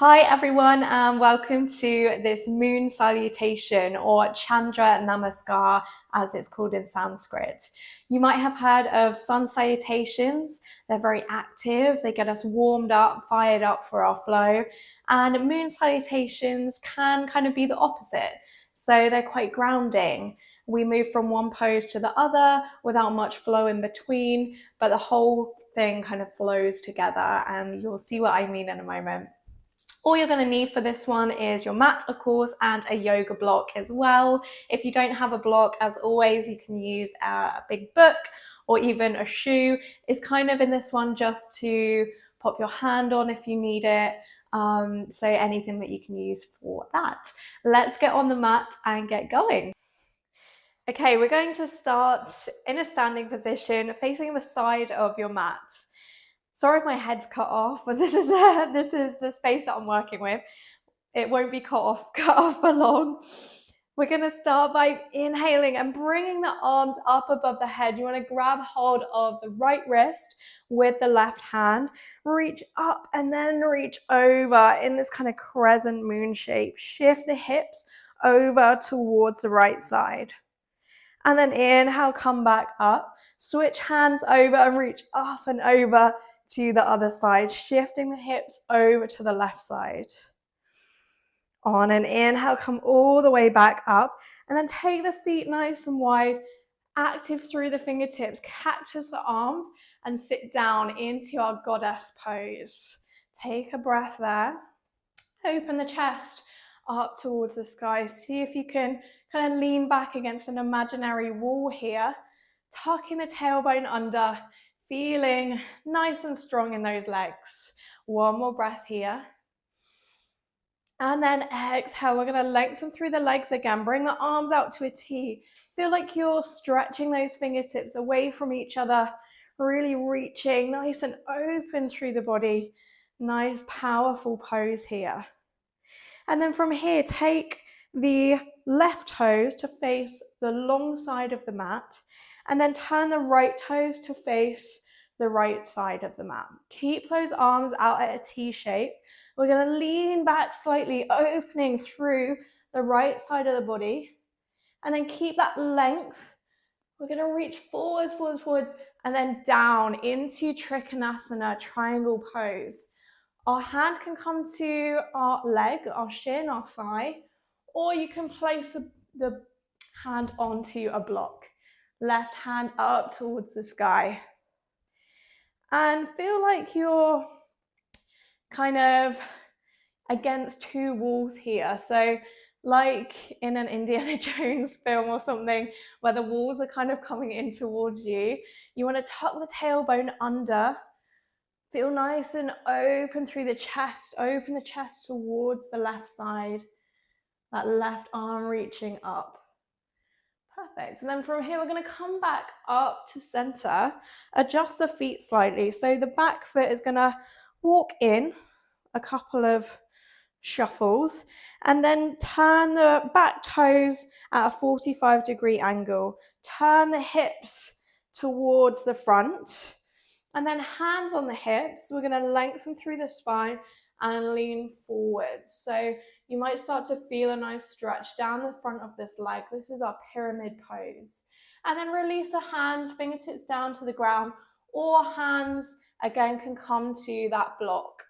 Hi everyone, and welcome to this Moon Salutation, or Chandra Namaskar as it's called in Sanskrit. You might have heard of Sun Salutations. They're very active, they get us warmed up, fired up for our flow. And Moon Salutations can kind of be the opposite. So they're quite grounding. We move from one pose to the other without much flow in between, but the whole thing kind of flows together, and you'll see what I mean in a moment. All you're going to need for this one is your mat, of course, and a yoga block as well. If you don't have a block, as always, you can use a big book or even a shoe. It's kind of in this one just to pop your hand on if you need it. So anything that you can use for that. Let's get on the mat and get going. Okay, we're going to start in a standing position, facing the side of your mat. Sorry if my head's cut off, but this is the space that I'm working with. It won't be cut off for long. We're going to start by inhaling and bringing the arms up above the head. You want to grab hold of the right wrist with the left hand, reach up and then reach over in this kind of crescent moon shape. Shift the hips over towards the right side. And then inhale, come back up. Switch hands over and reach up and over to the other side, shifting the hips over to the left side. On an inhale, come all the way back up, and then take the feet nice and wide, active through the fingertips, cactus the arms, and sit down into our goddess pose. Take a breath there. Open the chest up towards the sky. See if you can kind of lean back against an imaginary wall here, tucking the tailbone under, feeling nice and strong in those legs. One more breath here. And then exhale, we're going to lengthen through the legs again. Bring the arms out to a T. Feel like you're stretching those fingertips away from each other, really reaching nice and open through the body. Nice, powerful pose here. And then from here, take the left toes to face the long side of the mat, and then turn the right toes to face the right side of the mat. Keep those arms out at a T shape. We're going to lean back slightly, opening through the right side of the body, and then keep that length. We're going to reach forwards, and then down into Trikonasana, triangle pose. Our hand can come to our leg, our shin, our thigh, or you can place the hand onto a block. Left hand up towards the sky. And feel like you're kind of against two walls here. So like in an Indiana Jones film or something, where the walls are kind of coming in towards you, you want to tuck the tailbone under. Feel nice and open through the chest. Open the chest towards the left side. That left arm reaching up. Perfect. And then from here, we're going to come back up to center. Adjust the feet slightly. So the back foot is going to walk in a couple of shuffles, and then turn the back toes at a 45-degree angle. Turn the hips towards the front. And then hands on the hips, we're going to lengthen through the spine and lean forwards. So you might start to feel a nice stretch down the front of this leg. This is our pyramid pose. And then release the hands, fingertips down to the ground, or hands again can come to that block.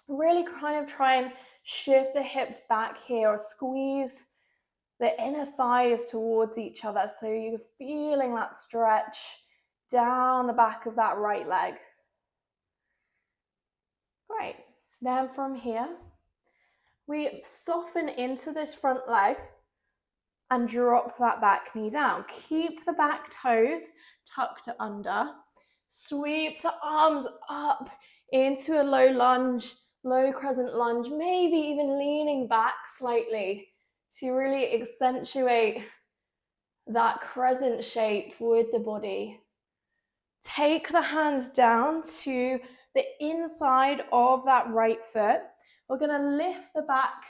Really kind of try and shift the hips back here, or squeeze the inner thighs towards each other so you're feeling that stretch down the back of that right leg. Great. Then from here, we soften into this front leg and drop that back knee down. Keep the back toes tucked under. Sweep the arms up into a low lunge, low crescent lunge, maybe even leaning back slightly to really accentuate that crescent shape with the body. Take the hands down to the inside of that right foot. We're going to lift the back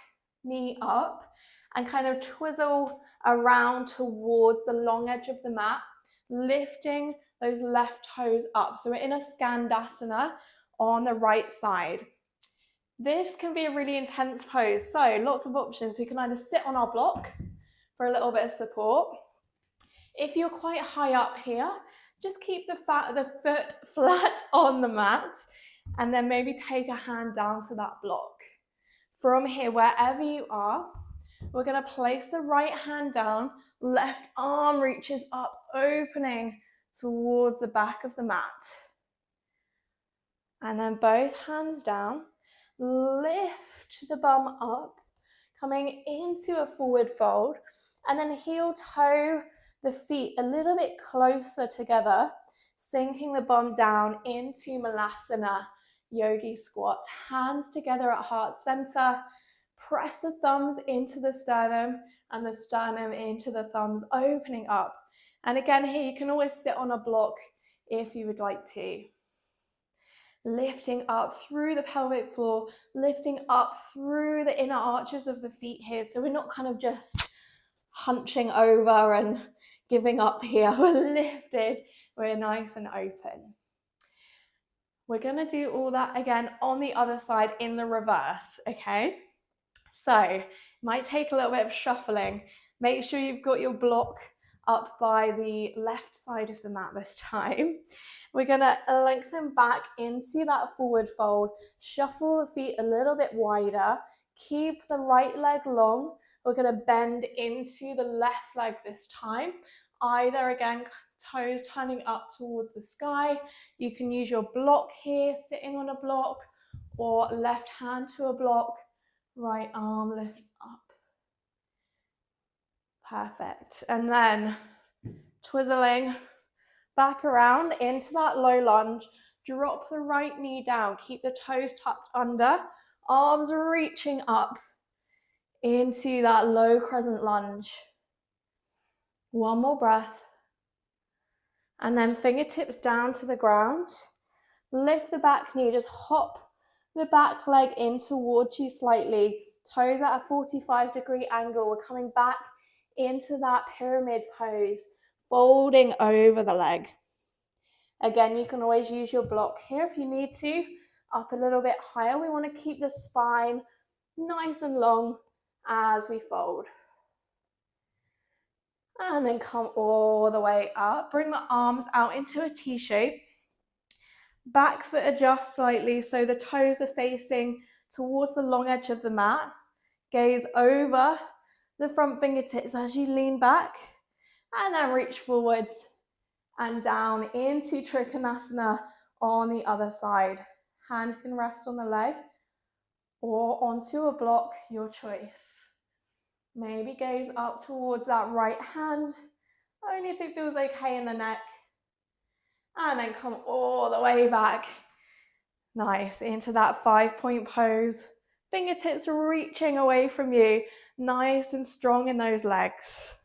knee up and kind of twizzle around towards the long edge of the mat, lifting those left toes up. So we're in a Skandasana on the right side. This can be a really intense pose, so lots of options. We can either sit on our block for a little bit of support. If you're quite high up here, just keep the foot flat on the mat and then maybe take a hand down to that block. From here, wherever you are, we're going to place the right hand down, left arm reaches up, opening towards the back of the mat. And then both hands down, lift the bum up, coming into a forward fold, and then heel toe the feet a little bit closer together, sinking the bum down into Malasana Yogi Squat. Hands together at heart center. Press the thumbs into the sternum and the sternum into the thumbs, opening up. And again, here you can always sit on a block if you would like to. Lifting up through the pelvic floor, lifting up through the inner arches of the feet here. So we're not kind of just hunching over and giving up here. We're lifted, we're nice and open. We're gonna do all that again on the other side in the reverse, okay? So it might take a little bit of shuffling. Make sure you've got your block up by the left side of the mat this time. We're gonna lengthen back into that forward fold, shuffle the feet a little bit wider, keep the right leg long. We're gonna bend into the left leg this time. Either again, toes turning up towards the sky. You can use your block here, sitting on a block, or left hand to a block, right arm lifts up. Perfect. And then twizzling back around into that low lunge. Drop the right knee down. Keep the toes tucked under. Arms reaching up into that low crescent lunge. One more breath. And then fingertips down to the ground. Lift the back knee. Just hop the back leg in towards you slightly. Toes at a 45-degree angle. We're coming back into that pyramid pose, folding over the leg. Again, you can always use your block here if you need to. Up a little bit higher. We want to keep the spine nice and long as we fold. And then come all the way up. Bring the arms out into a T shape. Back foot adjusts slightly so the toes are facing towards the long edge of the mat. Gaze over the front fingertips as you lean back, and then reach forwards and down into Trikonasana on the other side. Hand can rest on the leg or onto a block, your choice. Maybe gaze up towards that right hand, only if it feels okay in the neck. And then come all the way back. Nice, into that 5-point pose. Fingertips reaching away from you, nice and strong in those legs.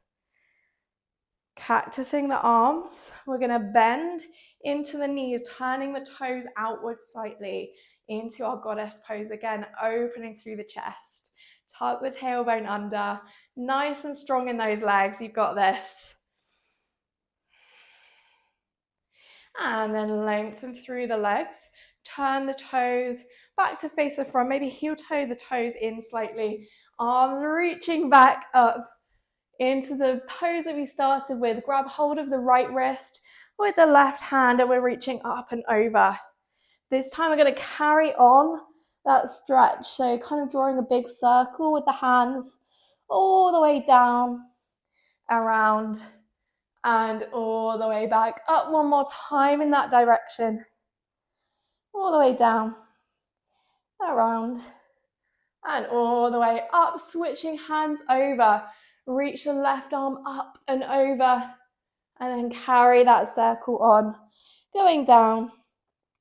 Cactusing the arms, we're going to bend into the knees, turning the toes outwards slightly into our goddess pose again, opening through the chest. Tuck the tailbone under, nice and strong in those legs, you've got this. And then lengthen through the legs, turn the toes back to face the front, maybe heel toe the toes in slightly, arms reaching back up into the pose that we started with. Grab hold of the right wrist with the left hand and we're reaching up and over. This time we're going to carry on that stretch, so kind of drawing a big circle with the hands all the way down, around, and all the way back up. One more time in that direction. All the way down, around, and all the way up. Switching hands over. Reach the left arm up and over, and then carry that circle on. Going down,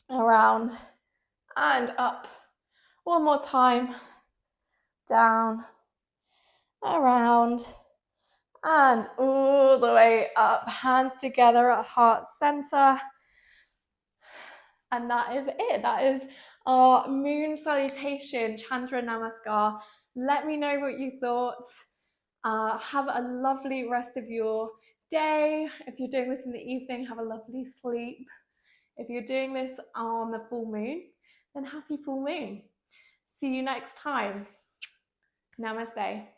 around, and up. One more time. Down, around, and all the way up. Hands together at heart center. And that is it. That is our Moon Salutation, Chandra Namaskar. Let me know what you thought. Have a lovely rest of your day. If you're doing this in the evening, have a lovely sleep. If you're doing this on the full moon, then happy full moon. See you next time. Namaste.